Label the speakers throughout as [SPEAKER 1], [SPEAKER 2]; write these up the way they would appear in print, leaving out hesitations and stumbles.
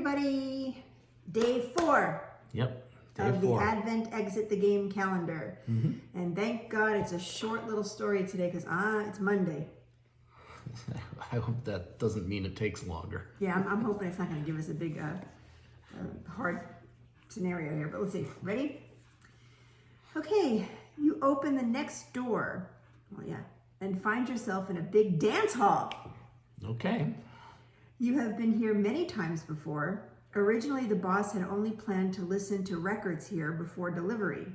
[SPEAKER 1] everybody. Day 4.
[SPEAKER 2] Yep. Day
[SPEAKER 1] of
[SPEAKER 2] 4.
[SPEAKER 1] the Advent Exit the Game calendar. And thank God it's a short little story today because it's Monday.
[SPEAKER 2] I hope that doesn't mean it takes longer.
[SPEAKER 1] Yeah, I'm hoping it's not going to give us a big hard scenario here, but let's see. Ready? Okay, you open the next door. Well, yeah, and find yourself in a big dance hall.
[SPEAKER 2] Okay.
[SPEAKER 1] You have been here many times before. Originally, the boss had only planned to listen to records here before delivery.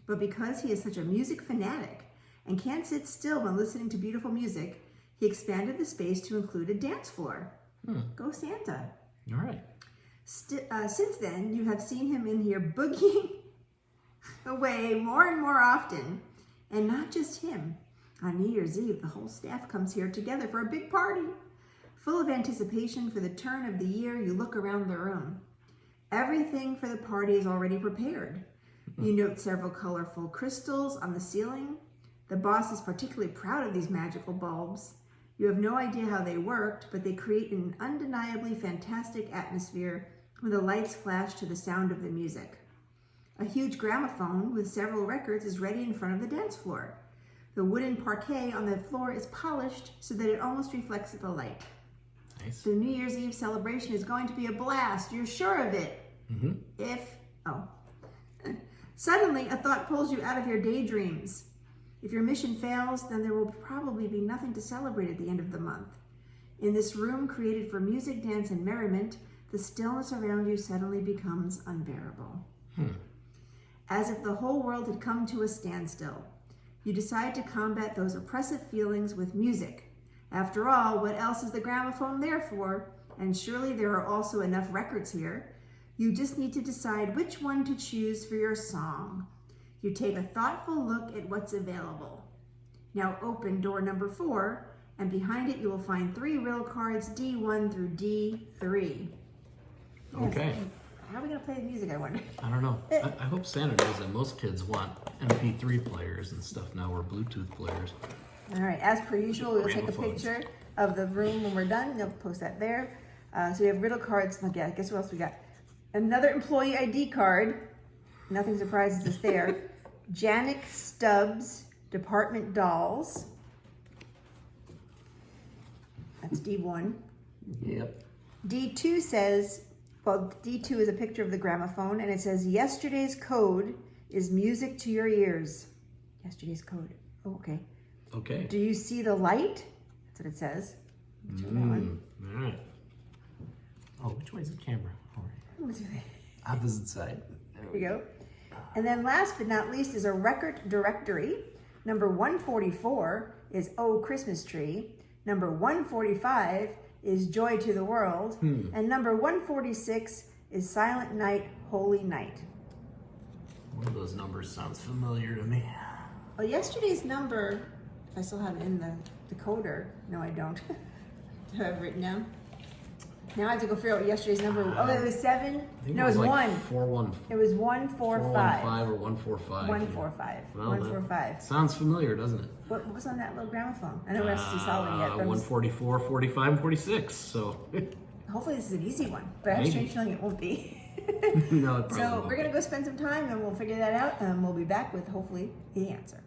[SPEAKER 1] But because he is such a music fanatic and can't sit still when listening to beautiful music, he expanded the space to include a dance floor. Go Santa.
[SPEAKER 2] All right.
[SPEAKER 1] Since then, you have seen him in here boogieing away more and more often. And not just him. On New Year's Eve, the whole staff comes here together for a big party. Full of anticipation for the turn of the year, you look around the room. Everything for the party is already prepared. You note several colorful crystals on the ceiling. The boss is particularly proud of these magical bulbs. You have no idea how they worked, but they create an undeniably fantastic atmosphere when the lights flash to the sound of the music. A huge gramophone with several records is ready in front of the dance floor. The wooden parquet on the floor is polished so that it almost reflects the light.
[SPEAKER 2] Nice.
[SPEAKER 1] The New Year's Eve celebration is going to be a blast. You're sure of it. Suddenly, a thought pulls you out of your daydreams. If your mission fails, then there will probably be nothing to celebrate at the end of the month. In this room created for music, dance, and merriment, the stillness around you suddenly becomes unbearable. As if the whole world had come to a standstill. You decide to combat those oppressive feelings with music. After all, what else is the gramophone there for? And surely there are also enough records here. You just need to decide which one to choose for your song. You take a thoughtful look at what's available. Now open door number 4, and behind it you will find 3 riddle cards, D1 through D3.
[SPEAKER 2] Okay.
[SPEAKER 1] Yes. How are we going to play the music, I wonder?
[SPEAKER 2] I don't know. I hope Santa knows that most kids want MP3 players and stuff now, or Bluetooth players.
[SPEAKER 1] All right, as per usual, we'll take a
[SPEAKER 2] Gramophones.
[SPEAKER 1] picture of the room when we're done. They'll post that there. So we have riddle cards. Okay, guess what else we got? Another employee ID card. Nothing surprises us there. Janik Stubbs Department Dolls. That's D1.
[SPEAKER 2] Yep.
[SPEAKER 1] D2 says, well, D2 is a picture of the gramophone, and it says, yesterday's code is music to your ears. Yesterday's code. Oh, okay.
[SPEAKER 2] Okay.
[SPEAKER 1] Do you see the light? That's what it says. Let's try that one.
[SPEAKER 2] All right. Oh, which way is the camera? All right.
[SPEAKER 1] Let's do that.
[SPEAKER 2] Opposite side.
[SPEAKER 1] There we go. And then last but not least is a record directory. Number 144 is Oh Christmas Tree. Number 145 is Joy to the World. And number 146 is Silent Night, Holy Night.
[SPEAKER 2] One of those numbers sounds familiar to me.
[SPEAKER 1] Well, yesterday's number, I still have it in the decoder. No, I don't. Do I have it written down? Now I have to go figure out what yesterday's number was. Oh, it was 7? No, it was
[SPEAKER 2] like
[SPEAKER 1] 1.
[SPEAKER 2] 415
[SPEAKER 1] It was 145.
[SPEAKER 2] or 145.
[SPEAKER 1] 145.
[SPEAKER 2] Well,
[SPEAKER 1] 145.
[SPEAKER 2] Sounds familiar, doesn't it?
[SPEAKER 1] What was on that little gramophone? I know we have to see solid yet. But
[SPEAKER 2] 144, 45, and 46. So
[SPEAKER 1] hopefully this is an easy one, but I have a strange feeling it won't be.
[SPEAKER 2] no, it probably
[SPEAKER 1] So
[SPEAKER 2] won't
[SPEAKER 1] we're going to
[SPEAKER 2] be.
[SPEAKER 1] go spend some time and we'll figure that out and we'll be back with hopefully the answer.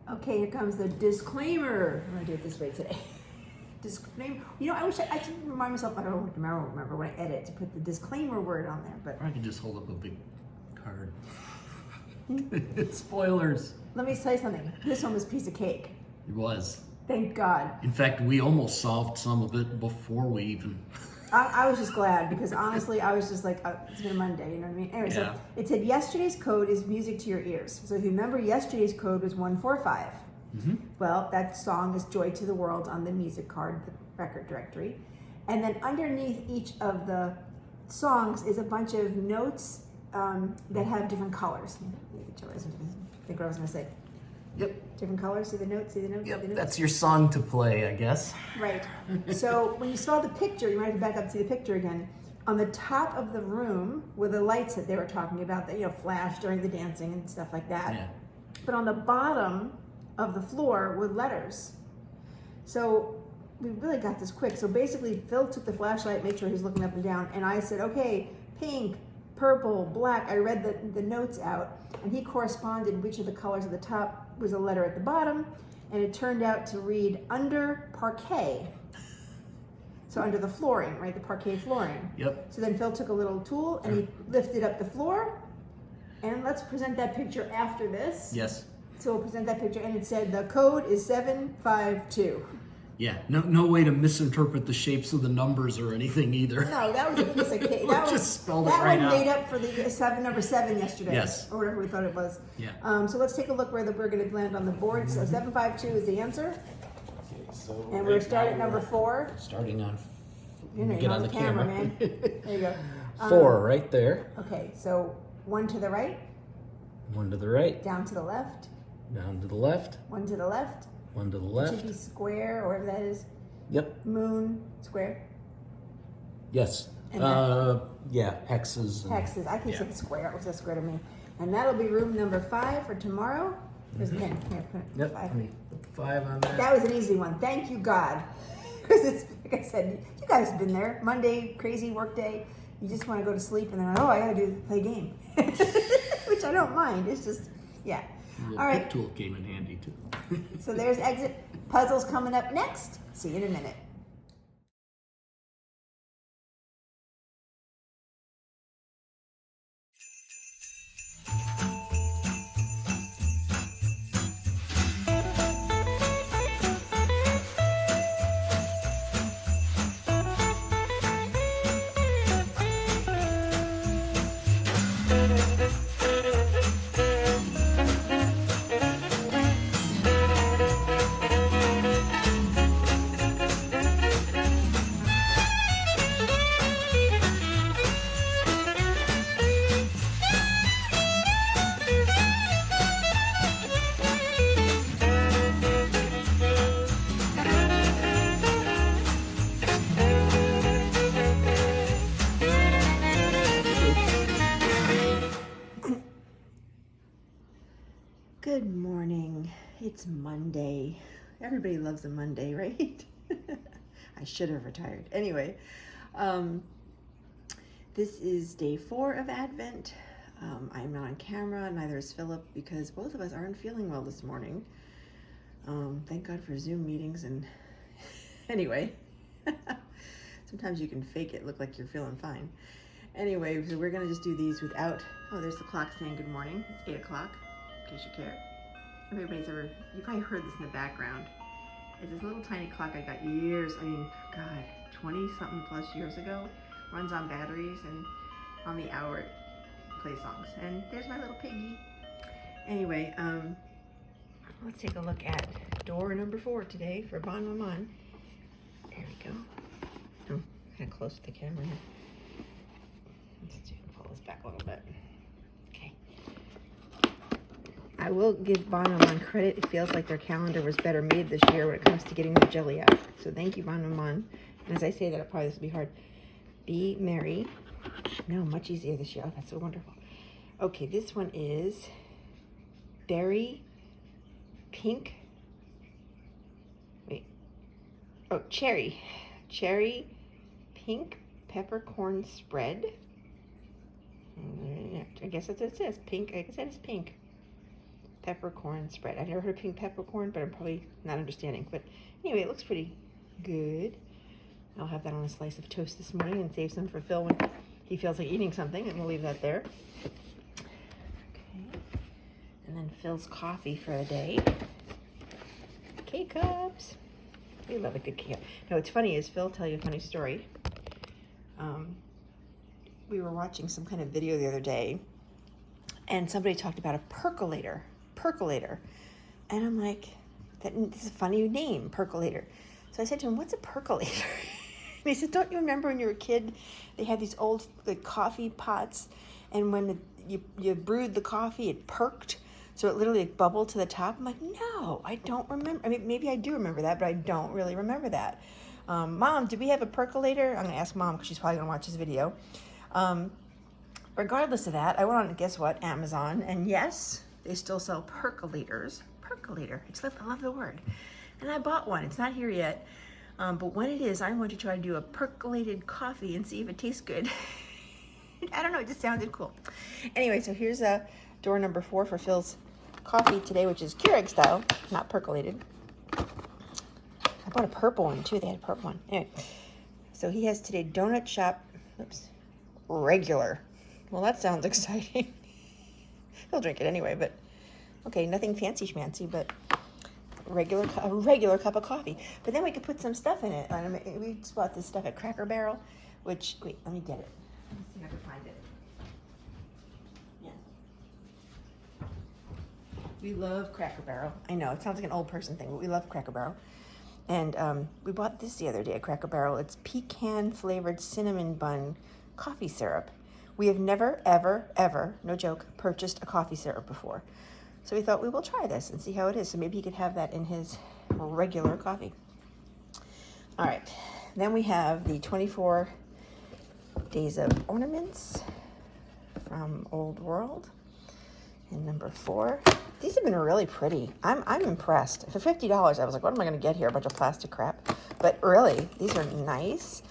[SPEAKER 1] Okay, here comes the disclaimer. I'm going to do it this way today. Disclaimer. You know, I wish I should remind myself, I don't remember when I edit to put the disclaimer word on there, but
[SPEAKER 2] Or I could just hold up a big card. Spoilers.
[SPEAKER 1] let me say something. This one was a piece of cake.
[SPEAKER 2] It was.
[SPEAKER 1] Thank God.
[SPEAKER 2] In fact, we almost solved some of it before we even.
[SPEAKER 1] I was just glad because honestly, I was just like, it's been a Monday, you know what I mean? Anyway,
[SPEAKER 2] Yeah.
[SPEAKER 1] so it said yesterday's code is music to your ears. So if you remember, yesterday's code was 145. Well, that song is Joy to the World on the music card, the record directory. And then underneath each of the songs is a bunch of notes that have different colors. Think what I was going to say.
[SPEAKER 2] Yep.
[SPEAKER 1] Different colors. See the notes. See the notes. See the
[SPEAKER 2] Yep.
[SPEAKER 1] notes.
[SPEAKER 2] That's your song to play, I guess.
[SPEAKER 1] Right. So when you saw the picture, you might have to back up and see the picture again. On the top of the room were the lights that they were talking about that, flash during the dancing and stuff like that.
[SPEAKER 2] Yeah.
[SPEAKER 1] But on the bottom of the floor were letters. So we really got this quick. So basically Phil took the flashlight, made sure he was looking up and down, and I said, okay, pink, purple, black. I read the notes out, and he corresponded which of the colors at the top was a letter at the bottom, and it turned out to read under parquet. So under the flooring, right, the parquet flooring.
[SPEAKER 2] Yep.
[SPEAKER 1] So then Phil took a little tool and he lifted up the floor, and let's present that picture after this.
[SPEAKER 2] Yes.
[SPEAKER 1] So we'll present that picture, and it said the code is 752.
[SPEAKER 2] Yeah. No way to misinterpret the shapes of the numbers or anything either.
[SPEAKER 1] No, that was a piece of cake.
[SPEAKER 2] Just spelled it
[SPEAKER 1] that
[SPEAKER 2] right
[SPEAKER 1] one
[SPEAKER 2] out.
[SPEAKER 1] made up for the number 7 yesterday.
[SPEAKER 2] Yes.
[SPEAKER 1] Or whatever we thought it was.
[SPEAKER 2] Yeah.
[SPEAKER 1] So let's take a look where we're going to land on the board. So 752 is the answer.
[SPEAKER 2] Okay, so
[SPEAKER 1] And we're starting at number 4.
[SPEAKER 2] Starting on.
[SPEAKER 1] You're
[SPEAKER 2] Get on
[SPEAKER 1] the
[SPEAKER 2] the
[SPEAKER 1] camera,
[SPEAKER 2] camera.
[SPEAKER 1] man. There you go.
[SPEAKER 2] 4 right there.
[SPEAKER 1] Okay, so 1 to the right,
[SPEAKER 2] 1 to the right.
[SPEAKER 1] down to the left,
[SPEAKER 2] Down to the left.
[SPEAKER 1] 1 to the left.
[SPEAKER 2] 1 to the
[SPEAKER 1] It should
[SPEAKER 2] left.
[SPEAKER 1] be square, or whatever that is.
[SPEAKER 2] Yep.
[SPEAKER 1] Moon, square.
[SPEAKER 2] Yes.
[SPEAKER 1] And
[SPEAKER 2] Yeah. Hexes. And,
[SPEAKER 1] Hexes. I keep
[SPEAKER 2] yeah.
[SPEAKER 1] saying square. It looks a square to me. And that'll be room number 5 for tomorrow. There's a pen. Here, put it.
[SPEAKER 2] Yep.
[SPEAKER 1] 5.
[SPEAKER 2] Let me put the 5 on there.
[SPEAKER 1] That was an easy one. Thank you, God. Because it's, like I said, you guys have been there. Monday, crazy work day. You just want to go to sleep, and then, I got to play a game. Which I don't mind. It's just, yeah.
[SPEAKER 2] The
[SPEAKER 1] All right.
[SPEAKER 2] pick tool came in handy too.
[SPEAKER 1] So there's exit. Puzzles coming up next. See you in a minute. Good morning. It's Monday. Everybody loves a Monday, right? I should have retired. Anyway, this is day 4 of Advent. I'm not on camera, neither is Philip, because both of us aren't feeling well this morning. Thank God for Zoom meetings. And anyway, sometimes you can fake it, look like you're feeling fine. Anyway, so we're gonna just do these without, there's the clock saying good morning. It's 8 o'clock. In case you care. Everybody's ever, you probably heard this in the background. It's this little tiny clock I got years, 20 something plus years ago. Runs on batteries, and on the hour it plays songs. And there's my little piggy. Anyway, let's take a look at door number 4 today for Bon Maman. There we go. I'm kind of close to the camera here. Let's pull this back a little bit. Okay. I will give Bon Maman credit. It feels like their calendar was better made this year when it comes to getting the jelly out. So thank you, Bon Maman. And as I say that, this will be hard. Be merry. No, much easier this year. Oh, that's so wonderful. Okay, this one is berry pink. Wait. Oh, cherry. Cherry pink peppercorn spread. I guess that's what it says. Pink. I guess that is pink. Peppercorn spread. I've never heard of pink peppercorn, but I'm probably not understanding. But anyway, it looks pretty good. I'll have that on a slice of toast this morning and save some for Phil when he feels like eating something, and we'll leave that there. Okay. And then Phil's coffee for the day. K-Cups. We love a good K-Cup. No, what's funny is, Phil, tell you a funny story. We were watching some kind of video the other day, and somebody talked about a percolator. And I'm like, this is a funny name, percolator. So I said to him, what's a percolator? And he said, don't you remember when you were a kid, they had these old coffee pots, and when you brewed the coffee, it perked. So it literally bubbled to the top. I'm like, no, I don't remember. I mean, maybe I do remember that, but I don't really remember that. Mom, do we have a percolator? I'm gonna ask Mom because she's probably gonna watch this video. Regardless of that, I went on, guess what, Amazon, and yes, they still sell percolators. Percolator, I love the word. And I bought one. It's not here yet, but when it is, I'm going to try to do a percolated coffee and see if it tastes good. I don't know, it just sounded cool. Anyway, so here's door number 4 for Phil's coffee today, which is Keurig style, not percolated. I bought a purple one too. They had a purple one. Anyway, so he has today donut shop, regular. Well, that sounds exciting. He'll drink it anyway, but okay, nothing fancy schmancy, but a regular cup of coffee. But then we could put some stuff in it. We just bought this stuff at Cracker Barrel, which, wait, let me get it. Let me see if I can find it. We love Cracker Barrel. I know, it sounds like an old person thing, but we love Cracker Barrel. And we bought this the other day at Cracker Barrel. It's pecan flavored cinnamon bun coffee syrup. We have never, ever, ever, no joke, purchased a coffee syrup before. So we thought we will try this and see how it is. So maybe he could have that in his regular coffee. All right, then we have the 24 Days of Ornaments from Old World. And number 4. These have been really pretty. I'm impressed. For $50, I was like, what am I going to get here? A bunch of plastic crap. But really, these are nice.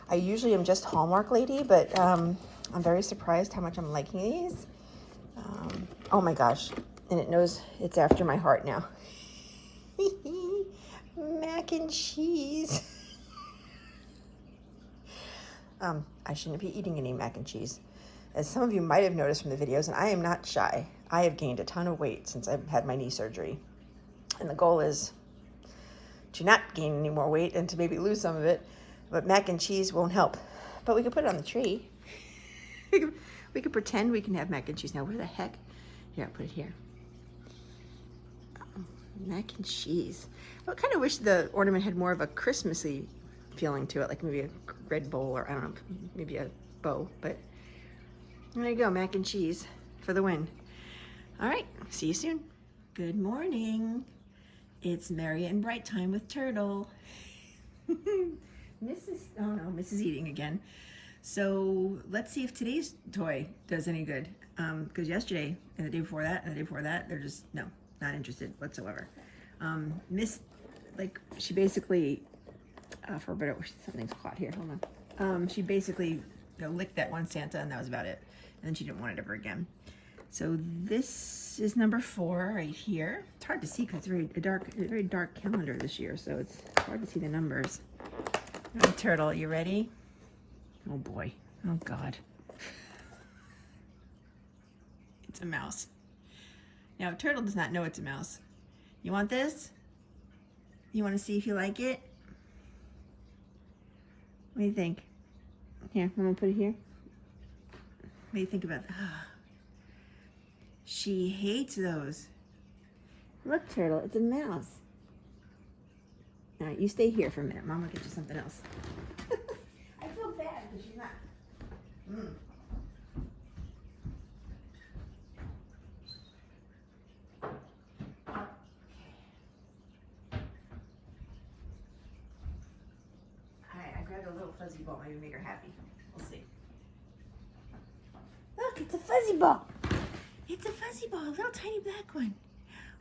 [SPEAKER 1] I usually am just Hallmark lady, but I'm very surprised how much I'm liking these. Oh my gosh. And it knows it's after my heart now. Mac and cheese. I shouldn't be eating any mac and cheese. As some of you might have noticed from the videos, and I am not shy, I have gained a ton of weight since I've had my knee surgery. And the goal is to not gain any more weight and to maybe lose some of it, but mac and cheese won't help. But we could put it on the tree. We could pretend we can have mac and cheese. Now, where the heck? Here, I'll put it here. Mac and cheese. I kind of wish the ornament had more of a Christmassy feeling to it, like maybe a red bowl or I don't know, maybe a bow, but there you go, mac and cheese for the win. All right, see you soon. Good morning. It's merry and bright time with Turtle. Mrs. eating again. So let's see if today's toy does any good. Because yesterday and the day before that and the day before that, they're just, no, not interested whatsoever. She basically, for a bit, something's caught here, hold on. She basically licked that one Santa and that was about it. And then she didn't want it ever again. So this is number 4 right here. It's hard to see because it's a very dark calendar this year, so it's hard to see the numbers. All right, Turtle, you ready? Oh boy, oh God. It's a mouse. Now, Turtle does not know it's a mouse. You want this? You want to see if you like it? What do you think? Here, I'm gonna put it here. What do you think about that? She hates those. Look, Turtle, it's a mouse. All right, you stay here for a minute. Mom will get you something else. I feel bad because she's not. I grabbed a little fuzzy ball, maybe make her happy. We'll see. Look, it's a fuzzy ball. It's a fuzzy ball, a little tiny black one.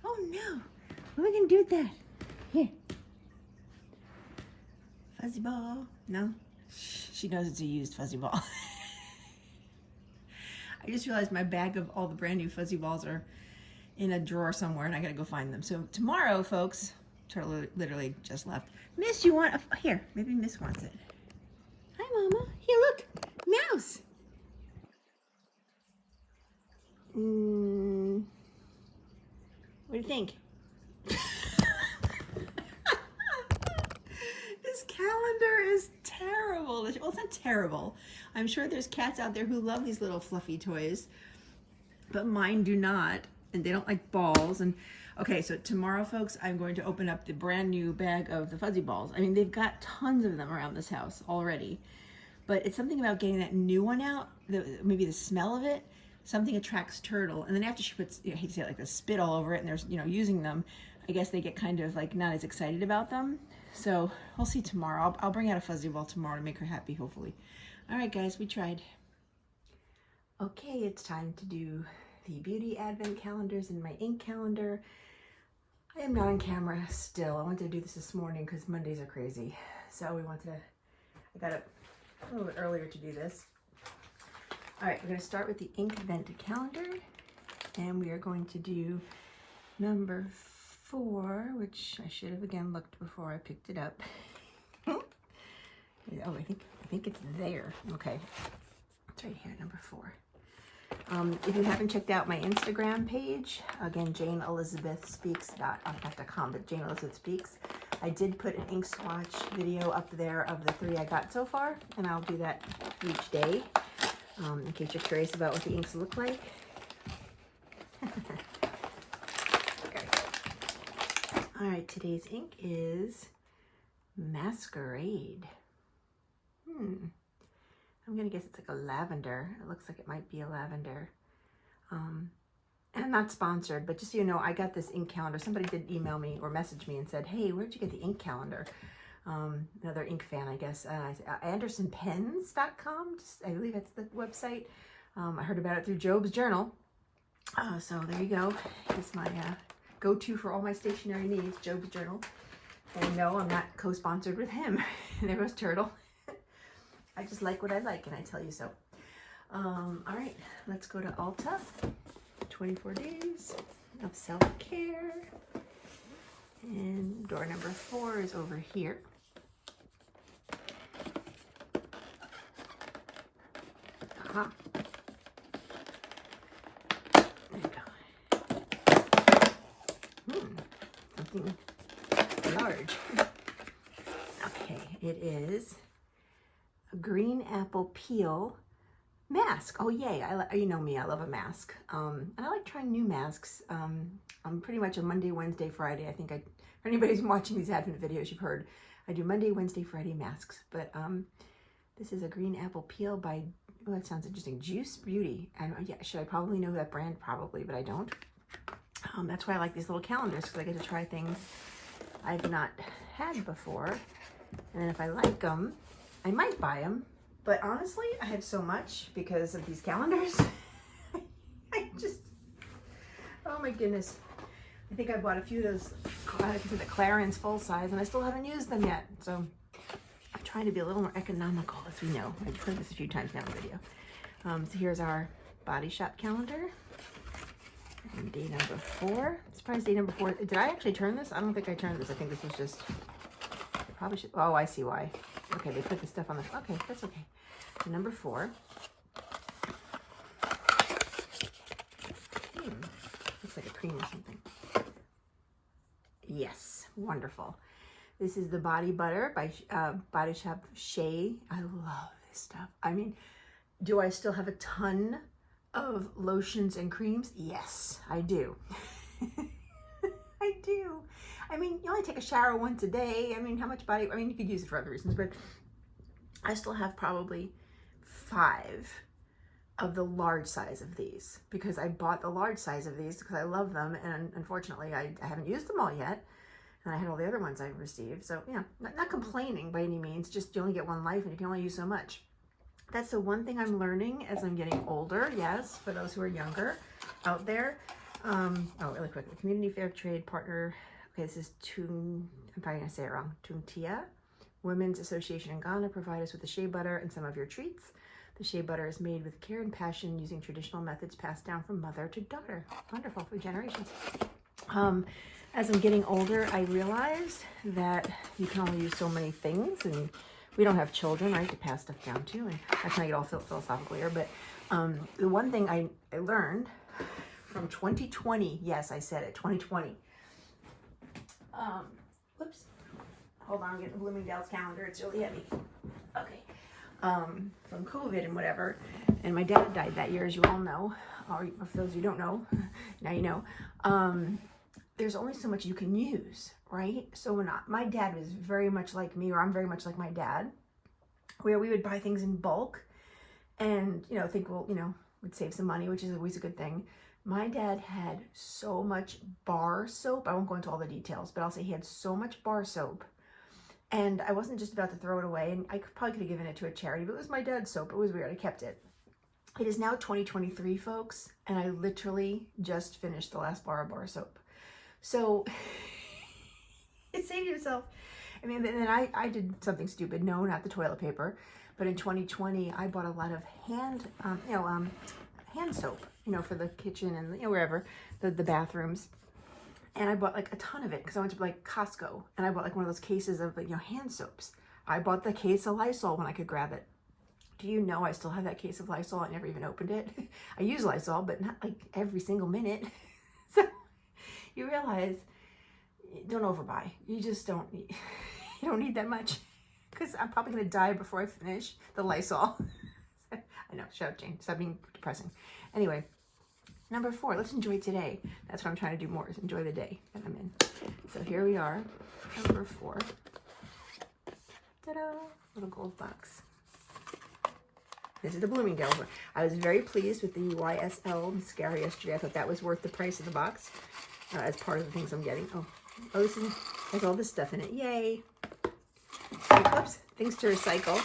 [SPEAKER 1] Oh no, what are we gonna do with that? Here. Fuzzy ball, no? She knows it's a used fuzzy ball. I just realized my bag of all the brand new fuzzy balls are in a drawer somewhere and I gotta go find them. So tomorrow, folks, Turtle literally just left. Miss, you want here, maybe Miss wants it. Hi, Mama. Here, look, mouse. What do you think? This calendar is terrible. Well, it's not terrible. I'm sure there's cats out there who love these little fluffy toys, but mine do not, and they don't like balls. And okay, so tomorrow, folks, I'm going to open up the brand new bag of the fuzzy balls. I mean, they've got tons of them around this house already, but it's something about getting that new one out, maybe the smell of it. something attracts turtle. And then after she puts, I hate to say it like this, spit all over it and there's, using them, I guess they get kind of like not as excited about them. So we'll see tomorrow. I'll bring out a fuzzy ball tomorrow to make her happy, hopefully. All right, guys, we tried. Okay, it's time to do the beauty advent calendars and my ink calendar. I am not on camera still. I wanted to do this morning because Mondays are crazy. So I got up a little bit earlier to do this. All right, we're going to start with the ink advent calendar. And we are going to do number 4, which I should have again looked before I picked it up. Oh, I think it's there. Okay, it's right here, number 4. If you haven't checked out my Instagram page, again, JaneElizabethSpeaks.com, but Jane Elizabeth Speaks. I did put an ink swatch video up there of the 3 I got so far, and I'll do that each day, in case you're curious about what the inks look like. Okay. All right, today's ink is Masquerade. I'm gonna guess it's like a lavender. It looks like it might be a lavender. And I'm not sponsored, but just so you know, I got this ink calendar. Somebody did email me or message me and said, hey, where'd you get the ink calendar? Another ink fan, I guess. AndersonPens.com, I believe that's the website. I heard about it through Job's Journal. So there you go. It's my go-to for all my stationery needs, Job's Journal. And no, I'm not co-sponsored with him. There goes Turtle. I just like what I like, and I tell you so. All right, let's go to Ulta. 24 days of self-care. And door number 4 is over here. Aha. There you go. Something large. Okay, it is a green apple peel mask. Oh yay, you know me, I love a mask. And I like trying new masks. I'm pretty much a Monday, Wednesday, Friday. I think for anybody who's watching these Advent videos, you've heard I do Monday, Wednesday, Friday masks. But this is a green apple peel by, oh, that sounds interesting, Juice Beauty. And yeah, should I probably know that brand? Probably, but I don't. That's why I like these little calendars, because I get to try things I've not had before. And then if I like them, I might buy them, but honestly, I have so much because of these calendars. Oh my goodness. I think I bought a few of those, the Clarins full size, and I still haven't used them yet. So I'm trying to be a little more economical, as we know. I've heard this a few times now in the video. So here's our Body Shop calendar. And day number 4. Surprise, day number 4. Did I actually turn this? I don't think I turned this. I think this was just, probably should, oh, I see why. Okay, they put the stuff on the, okay, that's okay. So number 4. Looks like a cream or something. Yes, wonderful. This is the body butter by Body Shop Shea. I love this stuff. I mean, do I still have a ton of lotions and creams? Yes, I do. I do. I mean, you only take a shower once a day. I mean, how much body, I mean, you could use it for other reasons, but I still have probably 5 of the large size of these, because I bought the large size of these because I love them, and unfortunately I haven't used them all yet, and I had all the other ones I've received. So yeah, not complaining by any means, just you only get one life and you can only use so much. That's the one thing I'm learning as I'm getting older. Yes, for those who are younger out there. Oh, really quick, the Community Fair Trade Partner. Okay, this is I'm probably gonna say it wrong. Tuntia Women's Association in Ghana provide us with the shea butter and some of your treats. The shea butter is made with care and passion using traditional methods passed down from mother to daughter. Wonderful, for generations. As I'm getting older, I realized that you can only use so many things, and we don't have children, right, to pass stuff down to, and that's not get all philosophical here, but the one thing I learned from 2020, yes, I said it, 2020. Whoops. Hold on, I'm getting Bloomingdale's calendar. It's really heavy. Okay. From COVID and whatever. And my dad died that year, as you all know. Or for those who don't know, now you know. There's only so much you can use, right? So my dad was very much like me, or I'm very much like my dad, where we would buy things in bulk and, think, well, would save some money, which is always a good thing. My dad had so much bar soap. I won't go into all the details, but I'll say he had so much bar soap. And I wasn't just about to throw it away, and I probably could have given it to a charity, but it was my dad's soap. It was weird. I kept it. It is now 2023, folks, and I literally just finished the last bar of bar soap. So you say to yourself, I mean, then I did something stupid. No, not the toilet paper. But in 2020, I bought a lot of hand soap, for the kitchen and, wherever, the bathrooms. And I bought like a ton of it because I went to like Costco and I bought like one of those cases of, hand soaps. I bought the case of Lysol when I could grab it. Do you know I still have that case of Lysol? I never even opened it. I use Lysol, but not like every single minute. So you realize, don't overbuy. You just don't need, you don't need that much, because I'm probably going to die before I finish the Lysol. I know, shut up, Jane. Stop being depressing. Anyway, number 4, let's enjoy today. That's what I'm trying to do more, is enjoy the day that I'm in. So here we are, number 4. Ta-da! Little gold box. This is the Bloomingdale's one. I was very pleased with the YSL mascara yesterday. I thought that was worth the price of the box as part of the things I'm getting. Oh, this has all this stuff in it. Yay! Oops, things to recycle.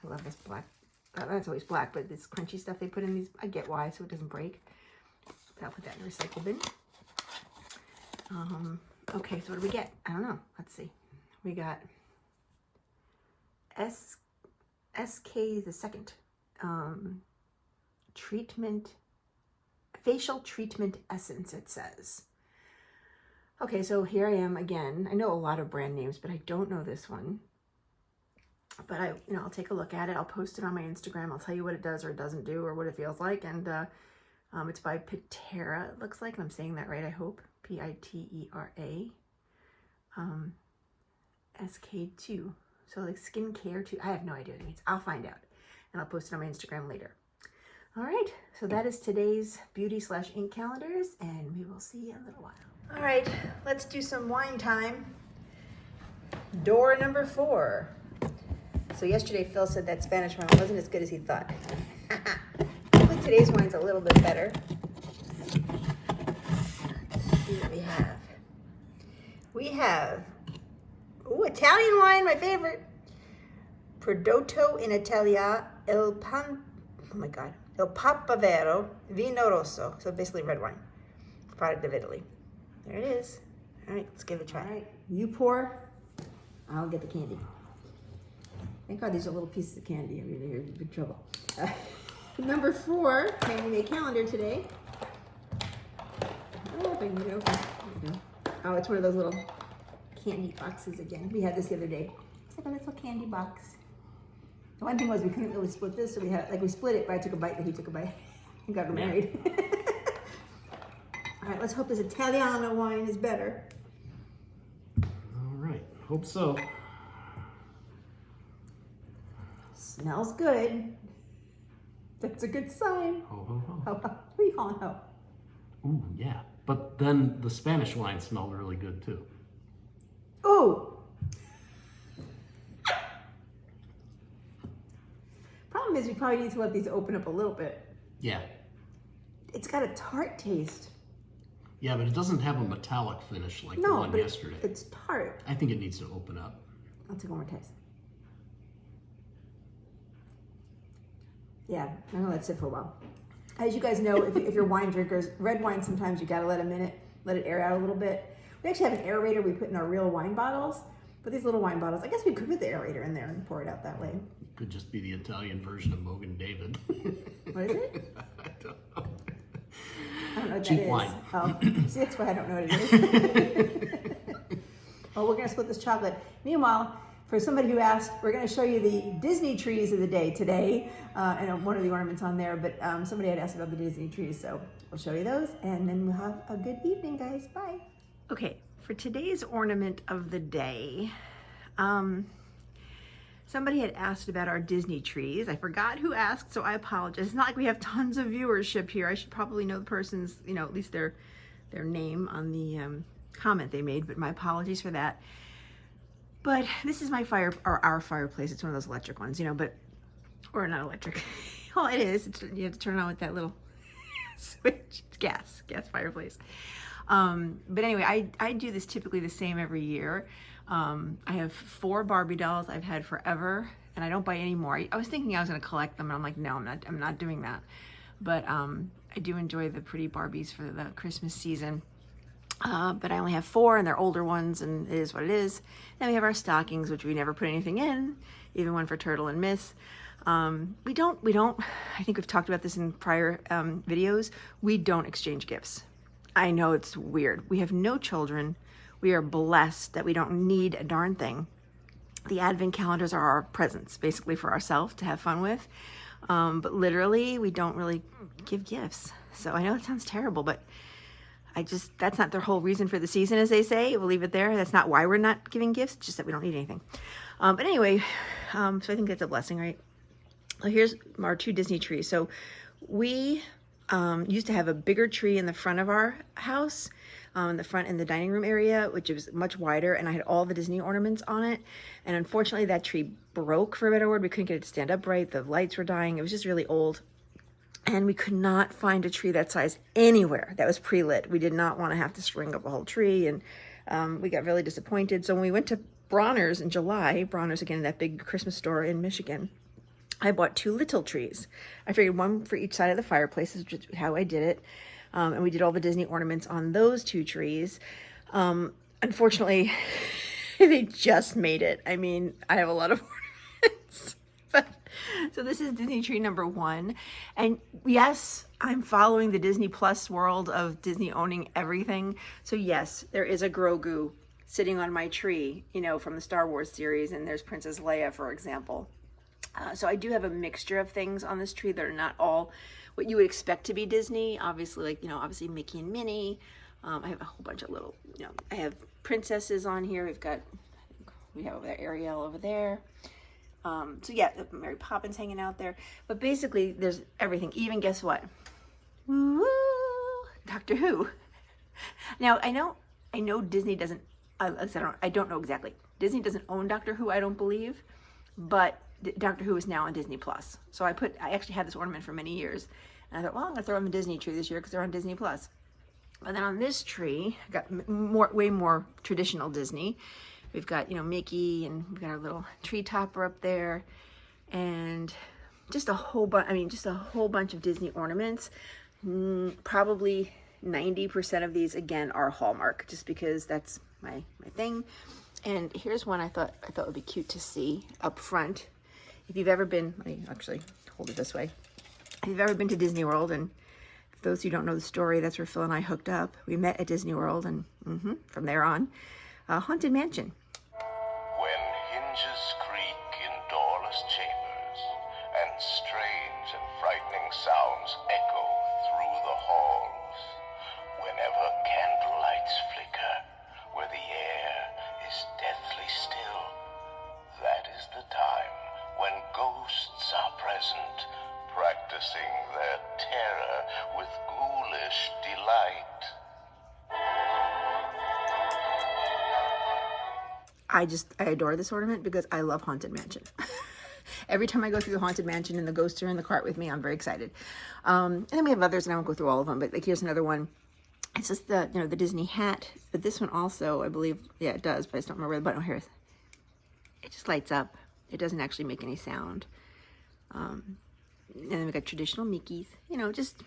[SPEAKER 1] I love this black. That's always black, but this crunchy stuff they put in these, I get why, so it doesn't break. I'll put that in the recycle bin. Okay, so what do we get? I don't know. Let's see. We got SK the second. Facial treatment essence, it says. Okay, so here I am again. I know a lot of brand names, but I don't know this one. But I'll take a look at it. I'll post it on my Instagram. I'll tell you what it does or doesn't do or what it feels like. And it's by Pitera, it looks like. And I'm saying that right, I hope. Pitera. SK2. So like skincare 2. I have no idea what it means. I'll find out. And I'll post it on my Instagram later. All right. So that is today's beauty/ink calendars. And we will see you in a little while. All right. Let's do some wine time. Door number 4. So yesterday Phil said that Spanish wine wasn't as good as he thought. But today's wine's a little bit better. Let's see what we have. We have, Italian wine, my favorite. Prodotto in Italia il Papavero Vino Rosso. So basically red wine. Product of Italy. There it is. All right, let's give it a try. All right, you pour, I'll get the candy. Thank God these are little pieces of candy. I mean, you're in big trouble. Number 4, making a calendar today. I don't know if I can get it open. There we go. Oh, it's one of those little candy boxes again. We had this the other day. It's like a little candy box. The one thing was we couldn't really split this, so we had, we split it, but I took a bite, and he took a bite, and got married. All right, let's hope this Italiano wine is better.
[SPEAKER 2] All right, hope so.
[SPEAKER 1] Smells good. That's a good sign.
[SPEAKER 2] Ho, ho, ho.
[SPEAKER 1] Ho, ho. Who are you calling ho?
[SPEAKER 2] Ooh, yeah. But then the Spanish wine smelled really good too.
[SPEAKER 1] Ooh. Problem is we probably need to let these open up a little bit.
[SPEAKER 2] Yeah.
[SPEAKER 1] It's got a tart taste.
[SPEAKER 2] Yeah, but it doesn't have a metallic finish like the one yesterday.
[SPEAKER 1] It's tart.
[SPEAKER 2] I think it needs to open up.
[SPEAKER 1] I'll take one more taste. Yeah, I'm gonna let it sit for a while. As you guys know, if you're wine drinkers, red wine sometimes you gotta let it air out a little bit. We actually have an aerator we put in our real wine bottles, but these little wine bottles, I guess we could put the aerator in there and pour it out that way.
[SPEAKER 2] It could just be the Italian version of Mogan David.
[SPEAKER 1] What is it?
[SPEAKER 2] I don't know.
[SPEAKER 1] I don't know what
[SPEAKER 2] Cheap
[SPEAKER 1] that is.
[SPEAKER 2] wine.
[SPEAKER 1] Oh, see, that's why I don't know what it is. Well, we're gonna split this chocolate. Meanwhile, for somebody who asked, we're going to show you the Disney trees of the day today, and one of the ornaments on there, but somebody had asked about the Disney trees, so we'll show you those, and then we'll have a good evening, guys. Bye. Okay, for today's ornament of the day, somebody had asked about our Disney trees. I forgot who asked, so I apologize. It's not like we have tons of viewership here. I should probably know the person's, at least their name on the comment they made, but my apologies for that. But this is my our fireplace. It's one of those electric ones, or not electric, Well, it is. You have to turn it on with that little switch. It's gas fireplace. But anyway, I do this typically the same every year. I have 4 Barbie dolls I've had forever, and I don't buy any more. I was thinking I was going to collect them, and I'm like, no, I'm not doing that. But I do enjoy the pretty Barbies for the Christmas season. But I only have 4, and they're older ones, and it is what it is. Then we have our stockings, which we never put anything in, even one for Turtle and Miss. We don't, I think we've talked about this in prior videos, we don't exchange gifts. I know it's weird. We have no children. We are blessed that we don't need a darn thing. The advent calendars are our presents, basically for ourselves to have fun with. But literally, we don't really give gifts. So I know it sounds terrible, but that's not the whole reason for the season, as they say. We'll leave it there. That's not why we're not giving gifts, just that we don't need anything. But anyway, so I think that's a blessing, right? So here's our 2 Disney trees. So we used to have a bigger tree in the front of our house, in the front in the dining room area, which was much wider, and I had all the Disney ornaments on it. And unfortunately, that tree broke, for a better word. We couldn't get it to stand upright. The lights were dying. It was just really old. And we could not find a tree that size anywhere that was pre-lit. We did not want to have to string up a whole tree, and we got really disappointed. So when we went to Bronners in July, Bronners again, that big Christmas store in Michigan, I bought 2 little trees. I figured one for each side of the fireplace, is just how I did it. And we did all the Disney ornaments on those 2 trees. Unfortunately, they just made it. I mean, I have a lot of ornaments. So this is Disney tree number 1. And yes, I'm following the Disney Plus world of Disney owning everything. So yes, there is a Grogu sitting on my tree, you know, from the Star Wars series. And there's Princess Leia, for example. So I do have a mixture of things on this tree that are not all what you would expect to be Disney. Obviously, like, you know, obviously Mickey and Minnie. I have a whole bunch of little, you know, I have princesses on here. We have over there Ariel over there. So yeah, Mary Poppins hanging out there. But basically, there's everything. Even guess what? Woo! Doctor Who. Now I know Disney doesn't. I don't know exactly. Disney doesn't own Doctor Who, I don't believe, but Doctor Who is now on Disney Plus. So I actually had this ornament for many years, and I thought, well, I'm gonna throw them the Disney tree this year because they're on Disney Plus. And then on this tree, I got way more traditional Disney. We've got, you know, Mickey, and we've got our little tree topper up there, and just a whole bunch of Disney ornaments. Probably 90% of these, again, are Hallmark, just because that's my thing. And here's one I thought would be cute to see up front. If you've ever been, let me actually hold it this way. If you've ever been to Disney World, and for those who don't know the story, that's where Phil and I hooked up. We met at Disney World, and from there on, Haunted Mansion.
[SPEAKER 3] When hinges creak in doorless chambers, and strange and frightening sounds echo through the halls, whenever candlelights flicker, where the air is deathly still, that is the time when ghosts are present, practicing their terror with ghoulish delight.
[SPEAKER 1] I adore this ornament because I love Haunted Mansion. Every time I go through the Haunted Mansion and the ghosts are in the cart with me, I'm very excited. And then we have others, and I won't go through all of them, but like here's another one. It's just the Disney hat, but this one also, I believe, yeah, it does, but I just don't remember where the button. Oh, here it is. It just lights up. It doesn't actually make any sound. And then we got traditional Mickeys, you know, just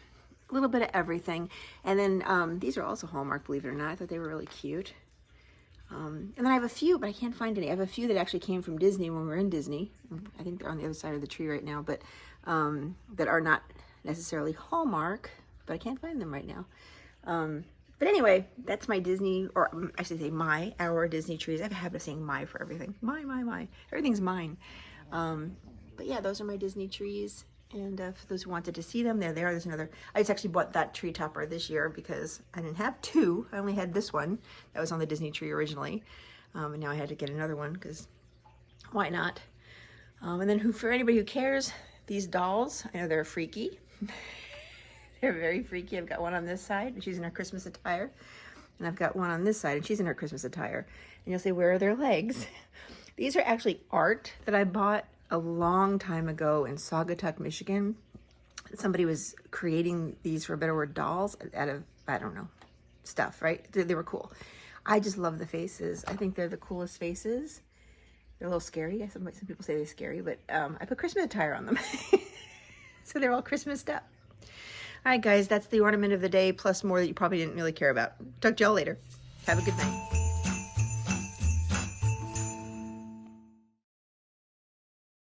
[SPEAKER 1] a little bit of everything. And then these are also Hallmark, believe it or not. I thought they were really cute. And then I have a few, but I can't find any. I have a few that actually came from Disney when we were in Disney. I think they're on the other side of the tree right now, but that are not necessarily Hallmark, but I can't find them right now. But anyway, that's my Disney, or I should say our Disney trees. I have a habit of saying my for everything. My. Everything's mine. But yeah, those are my Disney trees. And for those who wanted to see them, they're there. There's another. I just actually bought that tree topper this year because I didn't have 2. I only had this one that was on the Disney tree originally. And now I had to get another one because why not? And then for anybody who cares, these dolls, I know they're freaky. They're very freaky. I've got one on this side, and she's in her Christmas attire. And I've got one on this side, and she's in her Christmas attire. And you'll say, where are their legs? These are actually art that I bought a long time ago in Saugatuck, Michigan. somebody was creating these, for a better word, dolls out of, I don't know, stuff, right? They were cool. I just love the faces. I think they're the coolest faces. They're a little scary. Some people say they're scary, but I put Christmas attire on them. So they're all Christmased up. All right, guys, that's the ornament of the day, plus more that you probably didn't really care about. Talk to y'all later. Have a good night.